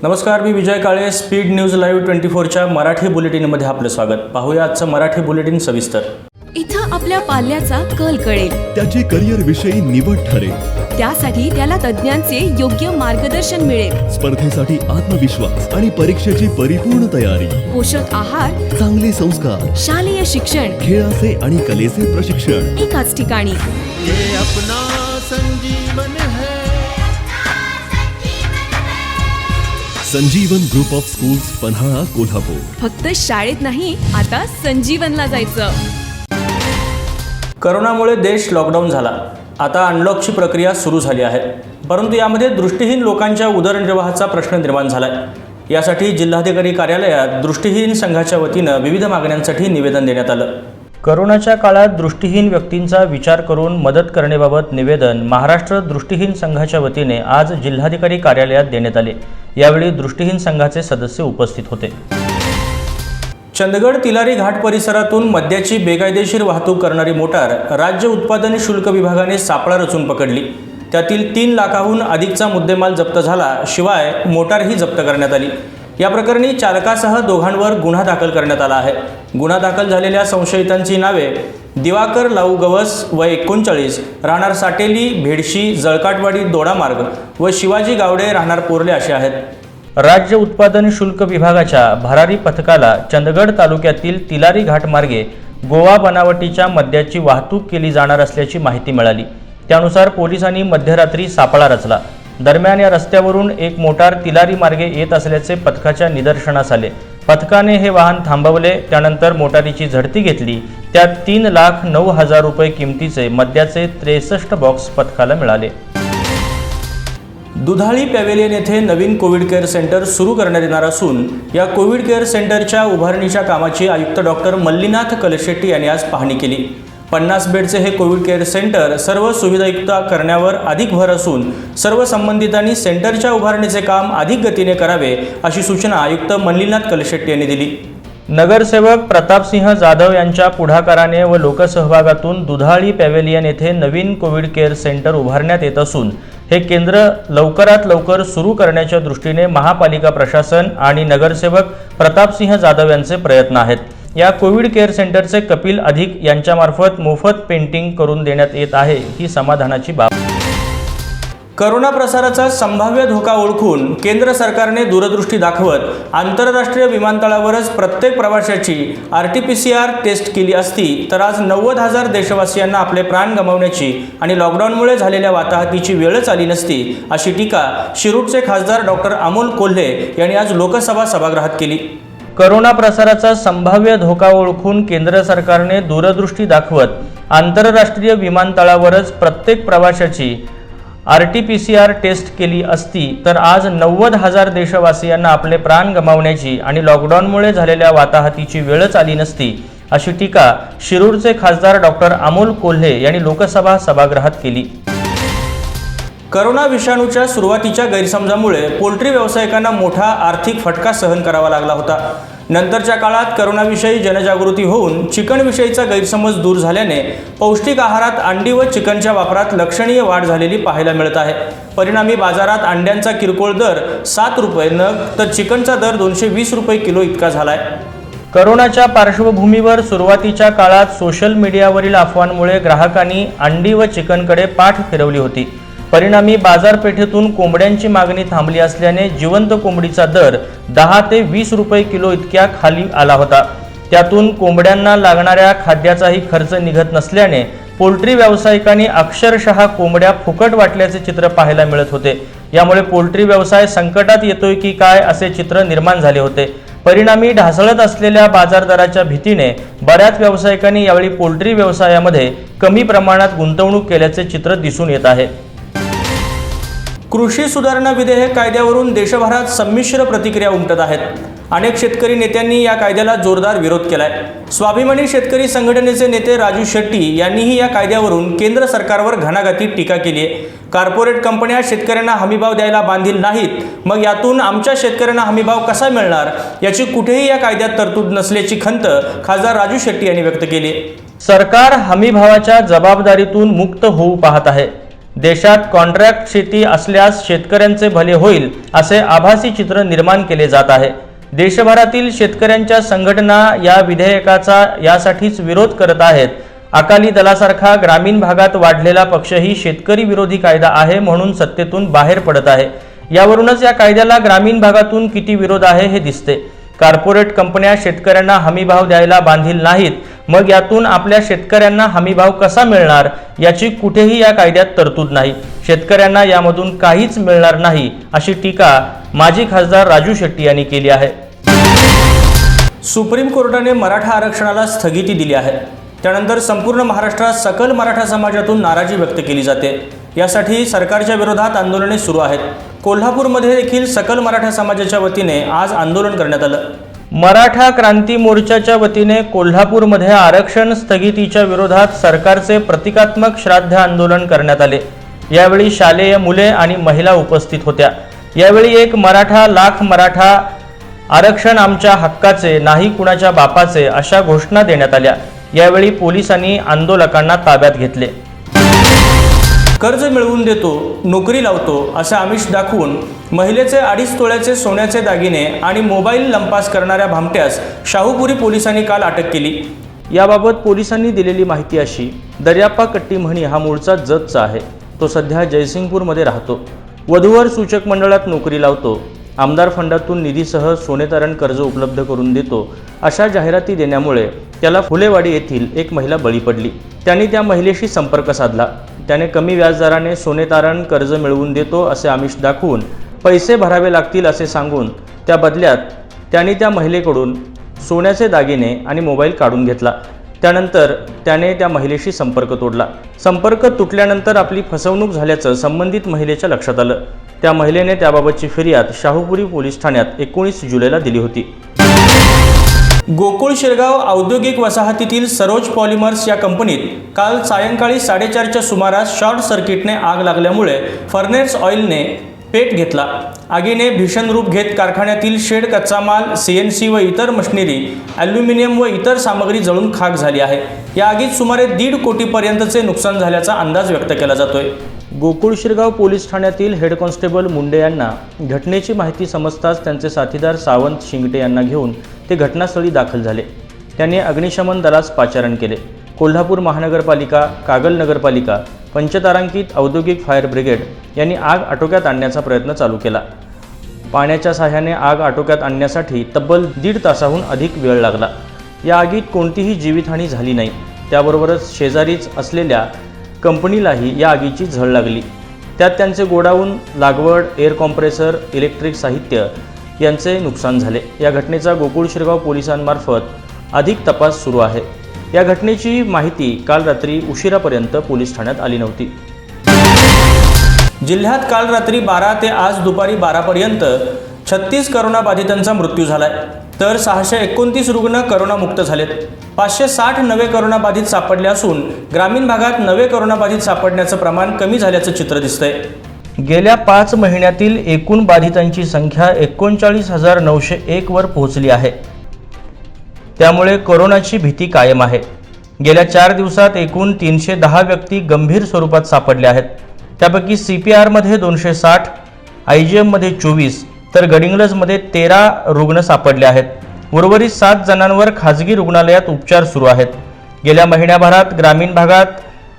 नमस्कार, मी विजय काळे. Speed news live 24च्या Marathi बुलेटिनमध्ये आपलं स्वागत. पाहूया आजचं मराठी बुलेटिन सविस्तर. इथं आपल्या पाल्याचा कल कळेल, त्याचे करिअर विषयी निवड ठरेल, त्यासाठी त्याला तज्ञांचे योग्य मार्गदर्शन मिळेल. स्पर्धेसाठी आत्मविश्वास आणि परीक्षेची परिपूर्ण तयारी, पोषक आहार, चांगले संस्कार, शालेय शिक्षण, खेळाचे आणि कलेचे प्रशिक्षण एकाच ठिकाणी. ये अपना संजीवन है. संजीवन group of schools, Panhala, Kolhapur. फक्त शाळेत नाही, आता संजीवनला जायचं. करोनामुळे देश लॉकडाऊन झाला. आता अनलॉकची प्रक्रिया सुरू झाली आहे, परंतु यामध्ये दृष्टिहीन लोकांच्या उदरनिर्वाहाचा प्रश्न निर्माण झाला आहे. यासाठी जिल्हाधिकारी कार्यालयात दृष्टिहीन संघाच्या वतीनं विविध मागण्यांसाठी निवेदन देण्यात आलं. करोनाच्या काळात दृष्टिहीन व्यक्तींचा विचार करून मदत करण्याबाबत निवेदन महाराष्ट्र दृष्टिहीन संघाच्या वतीने आज जिल्हाधिकारी कार्यालयात देण्यात आले. यावेळी दृष्टिहीन संघाचे सदस्य उपस्थित होते. चंदगड तिलारी घाट परिसरातून मद्याची बेकायदेशीर वाहतूक करणारी मोटार राज्य उत्पादन शुल्क विभागाने सापळा रचून पकडली. त्यातील 3 लाखाहून अधिकचा मुद्देमाल जप्त झाला. शिवाय मोटारही जप्त करण्यात आली. या प्रकरणी चालकासह दोघांवर गुन्हा दाखल करण्यात आला आहे. गुन्हा दाखल झालेल्या संशयितांची नावे दिवाकर लाऊ गवस वय 39 राहणार साटेली भेडशी जळकाटवाडी दोडामार्ग व शिवाजी गावडे राहणार पोर्ले असे आहेत. राज्य उत्पादन शुल्क विभागाच्या भरारी पथकाला चंदगड तालुक्यातील तिलारी घाटमार्गे गोवा बनावटीच्या मद्याची वाहतूक केली जाणार असल्याची माहिती मिळाली. त्यानुसार पोलिसांनी मध्यरात्री सापळा रचला. दरम्यान या रस्त्यावरून एक मोटार तिलारी मार्गे येत असल्याचे पथकाच्या निदर्शनास आले. पथकाने हे वाहन थांबवले. त्यानंतर मोटारीची झडती घेतली. त्यात 3,09,000 रुपये किमतीचे मद्याचे 63 बॉक्स पथकाला मिळाले. दुधाळी पॅव्हेलियन येथे नवीन कोविड केअर सेंटर सुरू करण्यात येणार असून या कोविड केअर सेंटरच्या उभारणीच्या कामाची आयुक्त डॉक्टर मल्लीनाथ कलशेट्टी यांनी आज पाहणी केली. 50 बेडचे हे कोविड केअर सेंटर सर्व सुविधायुक्त करण्यावर अधिक भर असून सर्व संबंधितांनी सेंटरच्या उभारणीचे काम अधिक गतीने करावे अशी सूचना आयुक्त मल्लीनाथ कलशेट्टी यांनी दिली. नगरसेवक प्रतापसिंह जाधव यांच्या पुढाकाराने व लोकसहभागातून दुधाळी पॅव्हेलियन येथे नवीन कोविड केअर सेंटर उभारण्यात येत असून हे केंद्र लवकरात लवकर सुरू करण्याच्या दृष्टीने महापालिका प्रशासन आणि नगरसेवक प्रतापसिंह जाधव यांचे प्रयत्न आहेत. या कोविड केअर सेंटरचे कपिल अधिक यांच्यामार्फत मोफत पेंटिंग करून देण्यात येत आहे. ही समाधानाची बाब. करोना प्रसाराचा संभाव्य धोका ओळखून केंद्र सरकारने दूरदृष्टी दाखवत आंतरराष्ट्रीय विमानतळावरच प्रत्येक प्रवाशाची RT-PCR टेस्ट केली असती तर आज 90,000 देशवासियांना आपले प्राण गमावण्याची आणि लॉकडाऊनमुळे झालेल्या वाताहतीची वेळच आली नसती अशी टीका शिरूरचे खासदार डॉक्टर अमोल कोल्हे यांनी आज लोकसभा सभागृहात केली. करोना प्रसाराचा संभाव्य धोका ओळखून केंद्र सरकारने दूरदृष्टी दाखवत आंतरराष्ट्रीय विमानतळावरच प्रत्येक प्रवाशाची RT-PCR टेस्ट केली असती तर आज 90,000 देशवासियांना आपले प्राण गमावण्याची आणि लॉकडाऊनमुळे झालेल्या वाताहतीची वेळच आली नसती अशी टीका शिरूरचे खासदार डॉक्टर अमोल कोल्हे यांनी लोकसभा सभागृहात केली. करोना विषाणूच्या सुरुवातीच्या गैरसमजामुळे पोल्ट्री व्यावसायिकांना मोठा आर्थिक फटका सहन करावा लागला होता. नंतरच्या काळात करोनाविषयी जनजागृती होऊन चिकनविषयीचा गैरसमज दूर झाल्याने पौष्टिक आहारात अंडी व चिकनच्या वापरात लक्षणीय वाढ झालेली पाहायला मिळत आहे. परिणामी बाजारात अंड्यांचा किरकोळ दर 7 रुपये नग तर चिकनचा दर 220 रुपये किलो इतका झालाय. करोनाच्या पार्श्वभूमीवर सुरुवातीच्या काळात सोशल मीडियावरील अफवांमुळे ग्राहकांनी अंडी व चिकनकडे पाठ फिरवली होती. परिणामी बाजारपेठेतून कोंबड्यांची मागणी थांबली असल्याने जिवंत कोंबडीचा दर 10 ते 20 रुपये किलो इतक्या खाली आला होता. त्यातून कोंबड्यांना लागणाऱ्या खाद्याचाही खर्च निघत नसल्याने पोल्ट्री व्यावसायिकांनी अक्षरशः कोंबड्या फुकट वाटल्याचे चित्र पाहायला मिळत होते. यामुळे पोल्ट्री व्यवसाय संकटात येतोय की काय असे चित्र निर्माण झाले होते. परिणामी ढासळत असलेल्या बाजार दराच्या भीतीने बऱ्याच व्यावसायिकांनी यावेळी पोल्ट्री व्यवसायामध्ये कमी प्रमाणात गुंतवणूक केल्याचे चित्र दिसून येत आहे. कृषी सुधारणा विधेयक कायद्यावरून देशभरात संमिश्र प्रतिक्रिया उमटत आहेत. अनेक शेतकरी नेत्यांनी या कायद्याला जोरदार विरोध केलाय. स्वाभिमानी शेतकरी संघटनेचे नेते राजू शेट्टी यांनीही या कायद्यावरून केंद्र सरकारवर घणाघाती टीका केली आहे. कॉर्पोरेट कंपन्या शेतकऱ्यांना हमीभाव द्यायला बांधील नाहीत, मग यातून आमच्या शेतकऱ्यांना हमीभाव कसा मिळणार याची कुठेही या कायद्यात तरतूद नसल्याची खंत खासदार राजू शेट्टी यांनी व्यक्त केली. सरकार हमीभावाच्या जबाबदारीतून मुक्त होऊ पाहत आहे. देशात कॉन्ट्रॅक्ट शेती असल्यास शेतकऱ्यांचे भले होईल असे आभासी चित्र निर्माण केले जात आहे। देशभरातील शेतकऱ्यांच्या संघटना या विधेयकाचा यासाठीच विरोध करत आहेत। अकाली दलासारखा ग्रामीण भागात वाढलेला पक्षही शेतकरी विरोधी कायदा आहे म्हणून सत्तेतून बाहेर पडत आहे। यावरूनच या कायद्याला ग्रामीण भागातून किती विरोध आहे हे दिसते। कॉर्पोरेट कंपन्या शेतकऱ्यांना हमीभाव द्यायला बांधील नाहीत, मग यातून आपल्या शेतकऱ्यांना हमीभाव कसा मिळणार याची कुठेही या कायद्यात तरतूद नाही। शेतकऱ्यांना यामधून काहीच मिळणार नाही अशी टीका माजी खासदार राजू शेट्टी यांनी केली आहे। सुप्रीम कोर्टाने मराठा आरक्षणाला स्थगिती दिली आहे। त्यानंतर संपूर्ण महाराष्ट्रात सकल मराठा समाजातून नाराजी व्यक्त केली जाते। यासाठी सरकारच्या विरोधात आंदोलने सुरू आहेत। कोल्हापूरमध्ये देखील सकल मराठा समाजाच्या वतीने आज आंदोलन करण्यात आलं। मराठा क्रांती मोर्चाच्या वतीने कोल्हापूरमध्ये आरक्षण स्थगितीच्या विरोधात सरकारचे प्रतिकात्मक श्राद्ध आंदोलन करण्यात आले। यावेळी शालेय मुले आणि महिला उपस्थित होत्या। यावेळी एक मराठा लाख मराठा, आरक्षण आमच्या हक्काचे नाही कुणाच्या बापाचे अशा घोषणा देण्यात आल्या। यावेळी पोलिसांनी आंदोलकांना ताब्यात घेतले। कर्ज मिळवून देतो, नोकरी लावतो असे आमिष दाखवून महिलेचे 2.5 तोळ्याचे सोन्याचे दागिने आणि मोबाईल लंपास करणाऱ्या भामट्यास शाहूपुरी पोलिसांनी काल अटक केली। याबाबत पोलिसांनी दिलेली माहिती अशी, दर्याप्पा कट्टी म्हणी हा मूळचा जतचा आहे। तो सध्या जयसिंगपूरमध्ये राहतो। वधूवर सूचक मंडळात नोकरी लावतो। आमदार फंडातून निधीसह सोनेतारण कर्ज उपलब्ध करून देतो अशा जाहिराती देण्यामुळे त्याला फुलेवाडी येथील एक महिला बळी पडली। त्यांनी त्या महिलेशी संपर्क साधला। त्याने कमी व्याजदराने सोनेतारण कर्ज मिळवून देतो असे आमिष दाखवून पैसे भरावे लागतील असे सांगून त्या बदल्यात त्यांनी त्या महिलेकडून सोन्याचे दागिने आणि मोबाईल काढून घेतला। त्यानंतर त्याने त्या महिलेशी संपर्क तोडला। संपर्क तुटल्यानंतर आपली फसवणूक झाल्याचं संबंधित महिलेच्या लक्षात आलं। त्या महिलेने त्याबाबतची फिर्याद शाहूपुरी पोलीस ठाण्यात 19 जुलैला दिली होती। गोकुळ शिरगाव औद्योगिक वसाहतीतील सरोज पॉलिमर्स या कंपनीत काल सायंकाळी 4:30च्या सुमारास शॉर्ट सर्किटने आग लागल्यामुळे फर्नेस ऑइलने पेट घेतला। आगीने भीषण रूप घेत कारखान्यातील शेड, कच्चा माल, CNC व इतर मशिनरी, ॲल्युमिनियम व इतर सामग्री जळून खाक झाली आहे। या आगीत सुमारे 1.5 कोटीपर्यंतचे नुकसान झाल्याचा अंदाज व्यक्त केला जातोय। गोकुळ शिरगाव पोलीस ठाण्यातील हेड कॉन्स्टेबल मुंडे यांना घटनेची माहिती समजताच त्यांचे साथीदार सावंत शिंगटे यांना घेऊन ते घटनास्थळी दाखल झाले। त्यांनी अग्निशमन दलास पाचारण केले। कोल्हापूर महानगरपालिका, कागल नगरपालिका, पंचतारांकित औद्योगिक फायर ब्रिगेड यांनी आग आटोक्यात आणण्याचा प्रयत्न चालू केला। पाण्याच्या साह्याने आग आटोक्यात आणण्यासाठी तब्बल 1.5 तासाहून अधिक वेळ लागला। या आगीत कोणतीही जीवितहानी झाली नाही। त्याबरोबरच शेजारीच असलेल्या कंपनीलाही या आगीची झळ लागली। त्यात त्यांचे गोडाऊन, लागवड, एअर कॉम्प्रेसर, इलेक्ट्रिक साहित्य यांचे नुकसान झाले। या घटनेचा गोकुळ शिरगाव पोलिसांमार्फत अधिक तपास सुरू आहे। या घटनेची माहिती काल रात्री उशिरापर्यंत पोलीस ठाण्यात आली नव्हती। जिल्ह्यात काल रात्री 12 ते आज दुपारी 12 पर्यंत 36 करोनाबाधितांचा मृत्यू झालाय, तर 629 रुग्ण करोनामुक्त झालेत। 560 नवे करोनाबाधित सापडले असून ग्रामीण भागात नवे करोनाबाधित सापडण्याचं प्रमाण कमी झाल्याचं चित्र दिसतंय। गेल्या 5 महिन्यातील एकूण बाधितांची संख्या 39,901 वर पोहोचली आहे। त्यामुळे कोरोनाची भीती कायम आहे। गेल्या 4 दिवसात एकूण 310 व्यक्ती गंभीर स्वरूपात सापडल्या आहेत। त्यापैकी CPR मध्ये 260, IGM मध्ये 24 तर गडिंग्लजमध्ये 13 रुग्ण सापडले आहेत। उर्वरित 7 जणांवर खाजगी रुग्णालयात उपचार सुरू आहेत। गेल्या महिन्याभरात ग्रामीण भागात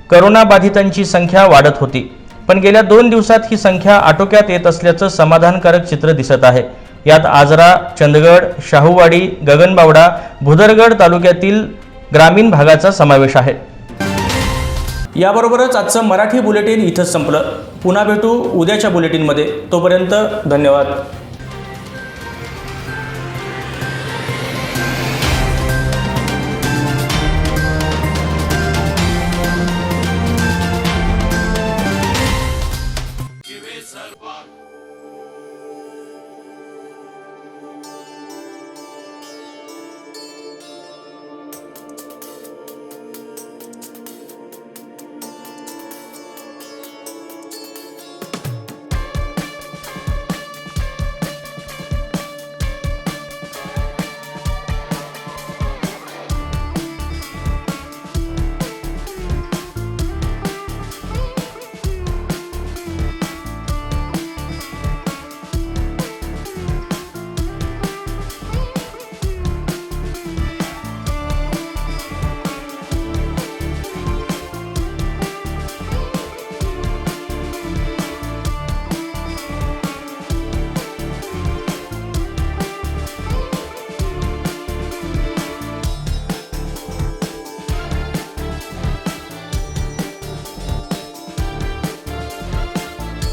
करोनाबाधितांची संख्या वाढत होती, पण गेल्या 2 दिवसात ही संख्या आटोक्यात येत असल्याचं समाधानकारक चित्र दिसत आहे। यात आजरा, चंदगड, शाहूवाडी, गगनबावडा, भुदरगड तालुक्यातील ग्रामीण भागाचा समावेश आहे। याबरोबरच आजचं मराठी बुलेटिन इथंच संपलं। पुन्हा भेटू उद्याच्या बुलेटिनमध्ये। तोपर्यंत धन्यवाद।